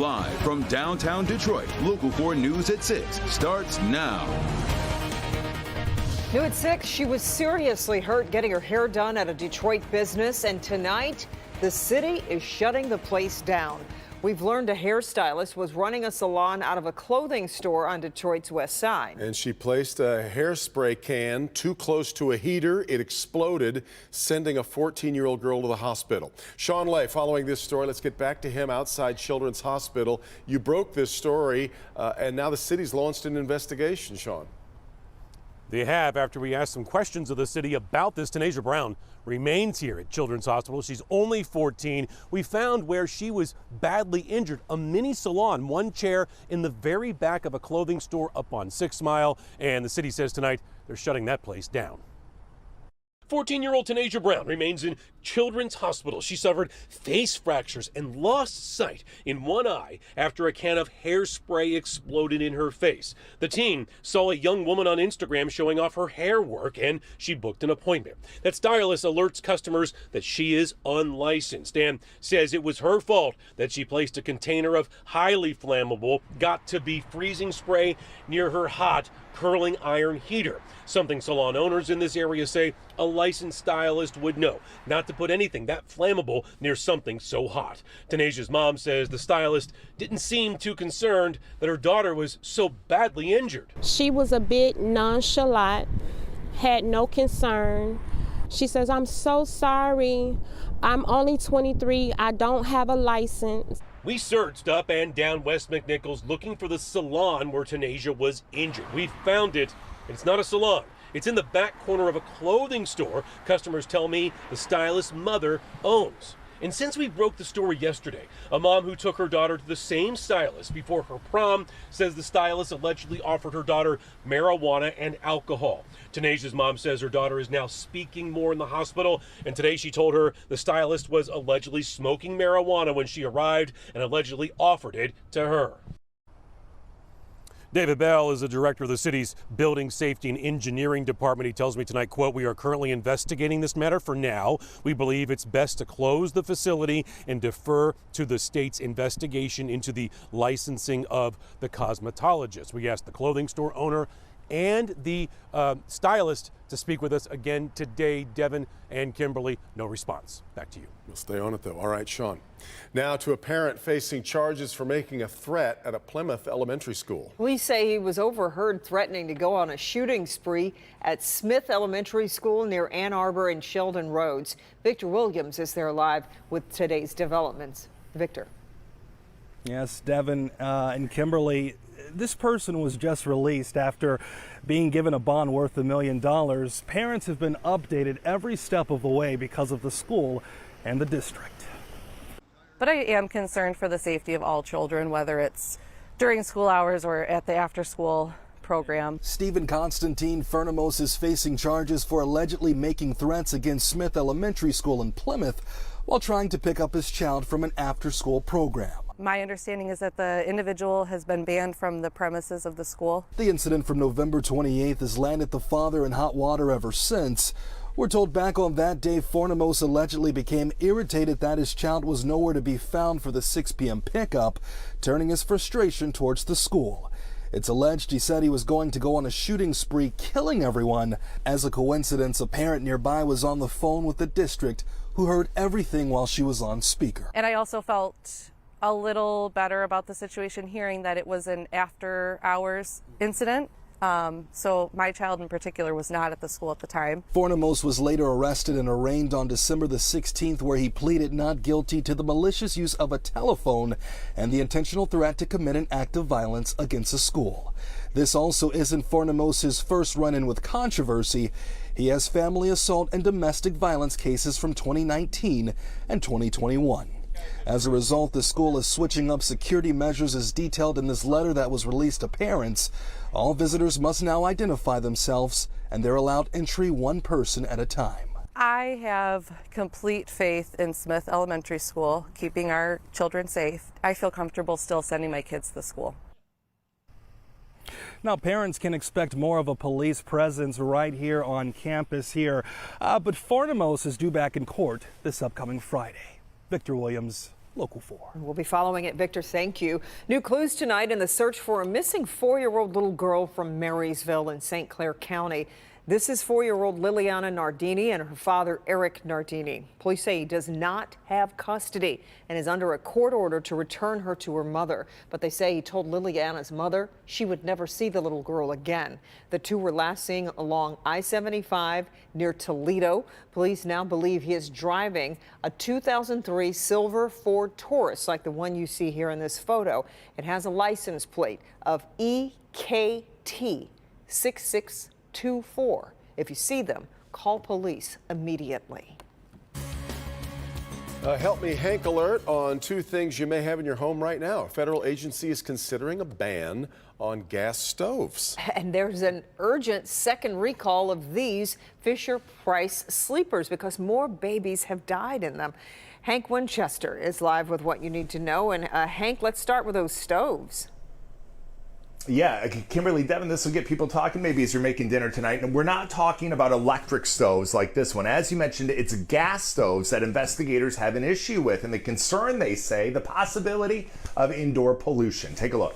Live from downtown Detroit, Local 4 News at 6 starts now. New at 6, she was seriously hurt getting her hair done at a Detroit business, and tonight the city is shutting the place down. We've learned a hairstylist was running a salon out of a clothing store on Detroit's west side. And she placed a hairspray can too close to a heater. It exploded, sending a 14-year-old girl to the hospital. Sean Lay, following this story, let's get back to him outside Children's Hospital. You broke this story, and now the city's launched an investigation, Sean. They have, after we asked some questions of the city about this. Tanisha Brown remains here at Children's Hospital. She's only 14. We found where she was badly injured, a mini salon, one chair in the very back of a clothing store up on 6 Mile. And the city says tonight they're shutting that place down. 14-year-old Tanisha Brown remains in Children's Hospital. She suffered face fractures and lost sight in one eye after a can of hairspray exploded in her face. The teen saw a young woman on Instagram showing off her hair work, and she booked an appointment. That stylist alerts customers that she is unlicensed and says it was her fault that she placed a container of highly flammable, got-to-be freezing spray near her hot curling iron heater. Something salon owners in this area say a licensed stylist would know not to put anything that flammable near something so hot. Tanisha's mom says the stylist didn't seem too concerned that her daughter was so badly injured. She was a bit nonchalant, had no concern. She says, "I'm so sorry. I'm only 23. I don't have a license." We searched up and down West McNichols looking for the salon where Tanisha was injured. We found it. It's not a salon. It's in the back corner of a clothing store customers tell me the stylist's mother owns. And since we broke the story yesterday, a mom who took her daughter to the same stylist before her prom says the stylist allegedly offered her daughter marijuana and alcohol. Tanisha's mom says her daughter is now speaking more in the hospital, and today she told her the stylist was allegedly smoking marijuana when she arrived and allegedly offered it to her. David Bell is the director of the city's Building Safety and Engineering Department. He tells me tonight, quote, "We are currently investigating this matter. For now, we believe it's best to close the facility and defer to the state's investigation into the licensing of the cosmetologist." We asked the clothing store owner and the stylist to speak with us again today. Devin and Kimberly, no response. Back to you. We'll stay on it, though. All right, Sean. Now to a parent facing charges for making a threat at a Plymouth elementary school. Police say he was overheard threatening to go on a shooting spree at Smith Elementary School near Ann Arbor and Sheldon Roads. Victor Williams is there live with today's developments. Victor. Yes, Devin and Kimberly, this person was just released after being given a bond worth $1 million. Parents have been updated every step of the way because of the school and the district. But I am concerned for the safety of all children, whether it's during school hours or at the after-school program. Stephen Constantine Furnamos is facing charges for allegedly making threats against Smith Elementary School in Plymouth while trying to pick up his child from an after-school program. My understanding is that the individual has been banned from the premises of the school. The incident from November 28th has landed the father in hot water ever since. We're told back on that day, Furnamos allegedly became irritated that his child was nowhere to be found for the 6 p.m. pickup, turning his frustration towards the school. It's alleged he said he was going to go on a shooting spree, killing everyone. As a coincidence, a parent nearby was on the phone with the district who heard everything while she was on speaker. And I also felt a little better about the situation hearing that it was an after-hours incident. So my child in particular was not at the school at the time. Furnamos was later arrested and arraigned on December the 16th, where he pleaded not guilty to the malicious use of a telephone and the intentional threat to commit an act of violence against a school. This also isn't Furnamos' first run-in with controversy. He has family assault and domestic violence cases from 2019 and 2021. As a result, the school is switching up security measures as detailed in this letter that was released to parents. All visitors must now identify themselves, and they're allowed entry one person at a time. I have complete faith in Smith Elementary School, keeping our children safe. I feel comfortable still sending my kids to the school. Now, parents can expect more of a police presence right here on campus here, but Furnamos is due back in court this upcoming Friday. Victor Williams, Local 4. We'll be following it. Victor, thank you. New clues tonight in the search for a missing 4-year-old little girl from Marysville in St. Clair County. This is 4-year-old Liliana Nardini and her father, Eric Nardini. Police say he does not have custody and is under a court order to return her to her mother. But they say he told Liliana's mother she would never see the little girl again. The two were last seen along I-75 near Toledo. Police now believe he is driving a 2003 silver Ford Taurus, like the one you see here in this photo. It has a license plate of EKT 6624. If you see them, call police immediately. Help me Hank alert on 2 things you may have in your home right now. A federal agency is considering a ban on gas stoves. And there's an urgent second recall of these Fisher-Price sleepers because more babies have died in them. Hank Winchester is live with what you need to know. And Hank, let's start with those stoves. Yeah, Kimberly, Devin, this will get people talking maybe as you're making dinner tonight. And we're not talking about electric stoves like this one. As you mentioned, it's gas stoves that investigators have an issue with. And the concern, they say, the possibility of indoor pollution. Take a look.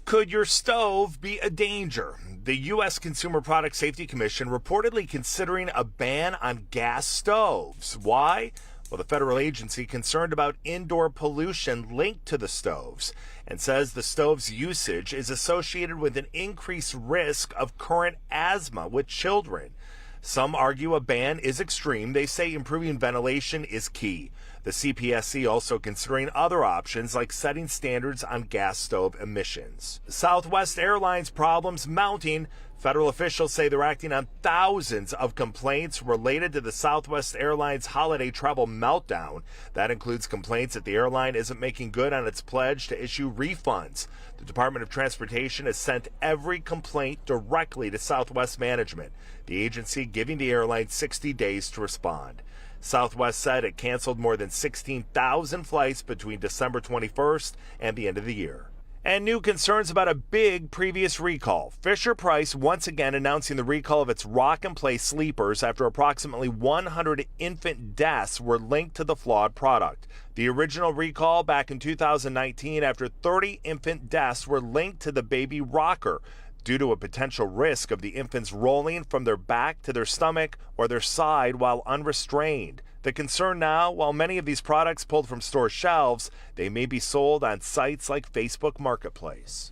Could your stove be a danger? The U.S. Consumer Product Safety Commission reportedly considering a ban on gas stoves. Why? Well, the federal agency concerned about indoor pollution linked to the stoves and says the stove's usage is associated with an increased risk of current asthma with children. Some argue a ban is extreme. They say improving ventilation is key. The CPSC also considering other options like setting standards on gas stove emissions. Southwest Airlines problems mounting. Federal officials say they're acting on thousands of complaints related to the Southwest Airlines holiday travel meltdown. That includes complaints that the airline isn't making good on its pledge to issue refunds. The Department of Transportation has sent every complaint directly to Southwest management, the agency giving the airline 60 days to respond. Southwest said it canceled more than 16,000 flights between December 21st and the end of the year. And new concerns about a big previous recall. Fisher-Price once again announcing the recall of its Rock and Play sleepers after approximately 100 infant deaths were linked to the flawed product. The original recall back in 2019 after 30 infant deaths were linked to the baby rocker due to a potential risk of the infants rolling from their back to their stomach or their side while unrestrained. The concern now, while many of these products pulled from store shelves, they may be sold on sites like Facebook Marketplace.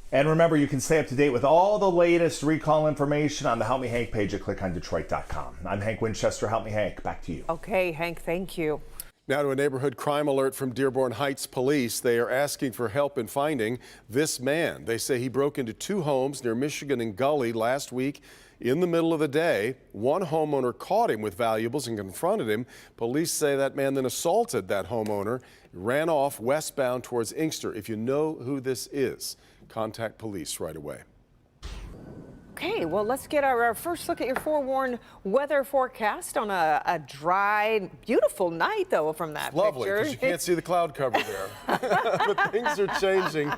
And remember, you can stay up to date with all the latest recall information on the Help Me Hank page at clickondetroit.com. I'm Hank Winchester. Help Me Hank. Back to you. Okay, Hank, thank you. Now to a neighborhood crime alert from Dearborn Heights Police. They are asking for help in finding this man. They say he broke into 2 homes near Michigan and Gully last week in the middle of the day. One homeowner caught him with valuables and confronted him. Police say that man then assaulted that homeowner, ran off westbound towards Inkster. If you know who this is, contact police right away. Okay, well, let's get our first look at your forewarned weather forecast on a dry, beautiful night, though, from that Lovely, picture. because you can't see the cloud cover there. But things are changing.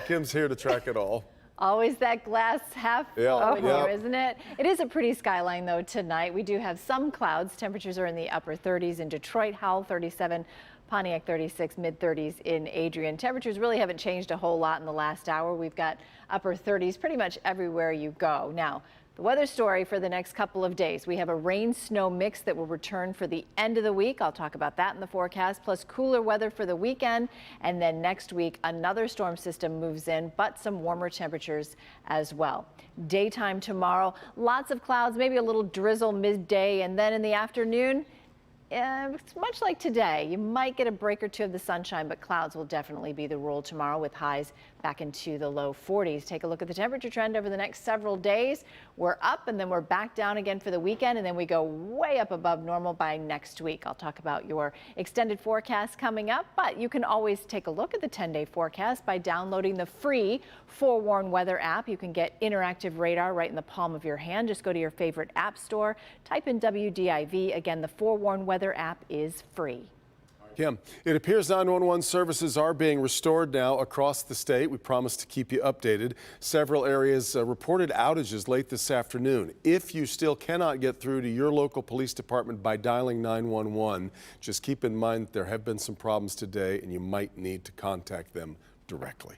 Kim's here to track it all. Always that glass half full here, isn't it? It is a pretty skyline, though, tonight. We do have some clouds. Temperatures are in the upper 30s in Detroit, Howell 37, Pontiac 36, mid-30s in Adrian. Temperatures really haven't changed a whole lot in the last hour. We've got upper 30s pretty much everywhere you go. Now, the weather story for the next couple of days. We have a rain-snow mix that will return for the end of the week. I'll talk about that in the forecast, plus cooler weather for the weekend. And then next week, another storm system moves in, but some warmer temperatures as well. Daytime tomorrow, lots of clouds, maybe a little drizzle midday, and then in the afternoon, it's much like today. You might get a break or two of the sunshine, but clouds will definitely be the rule tomorrow with highs back into the low 40s. Take a look at the temperature trend over the next several days. We're up and then we're back down again for the weekend, and then we go way up above normal by next week. I'll talk about your extended forecast coming up, but you can always take a look at the 10-day forecast by downloading the free Forewarn Weather app. You can get interactive radar right in the palm of your hand. Just go to your favorite app store, type in WDIV. Again, the Forewarn Weather app is free. Kim, it appears 911 services are being restored now across the state. We promise to keep you updated. Several areas reported outages late this afternoon. If you still cannot get through to your local police department by dialing 911, just keep in mind that there have been some problems today and you might need to contact them directly.